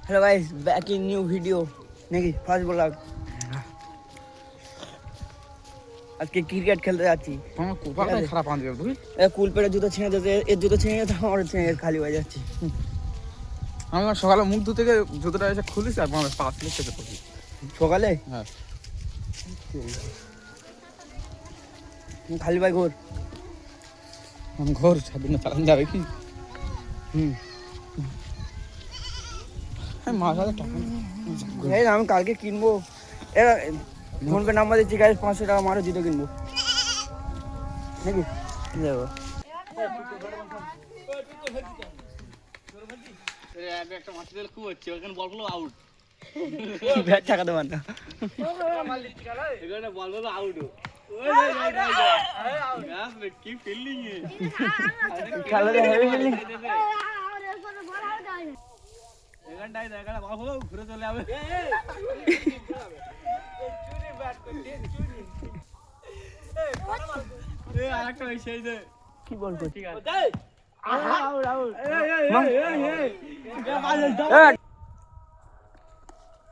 Hello guys, back in new video নাকি first blog. আজকে cricket খেলতে যাচ্ছি। আমার কোপালটাই খারাপ আনতে যাবে তুই। কুল পেড়ে জুতো ছিঁড়ে যাচ্ছে, এর জুতো ছিঁড়ে যাচ্ছে, আমার ছিঁড়ে খালি হয়ে যাচ্ছে। আমি আমার সকালে মুখ ধুতে গিয়ে জুতোটা এসে খুলিস আর আমার পা স্লিপ খেতে পড়ি সকালে। হ্যাঁ খালি ভাই ঘোর ঘর সারাদিন চালানো যাবে কি? মাস হাজার টাকা আমি কালকে কিনবো। ফোনপে নাম্বার দিচ্ছি গাইস, 500 টাকা মারো জুতো কিনবো নাকি যাবো। একটা মাছ দিলে খুব হচ্ছে ওখানে বলগুলো আউট ব্যাট টাকা দেবেন না, এখানে বলগুলো আউট কি ফিল্ডিং খেলাতে হেভি ফিল্ডিং। এখানটাই দেখা বলগুলো ঘুরে চলে যাবে। আরেকটা সেই যে কি বলবো, ঠিক আছে। আউট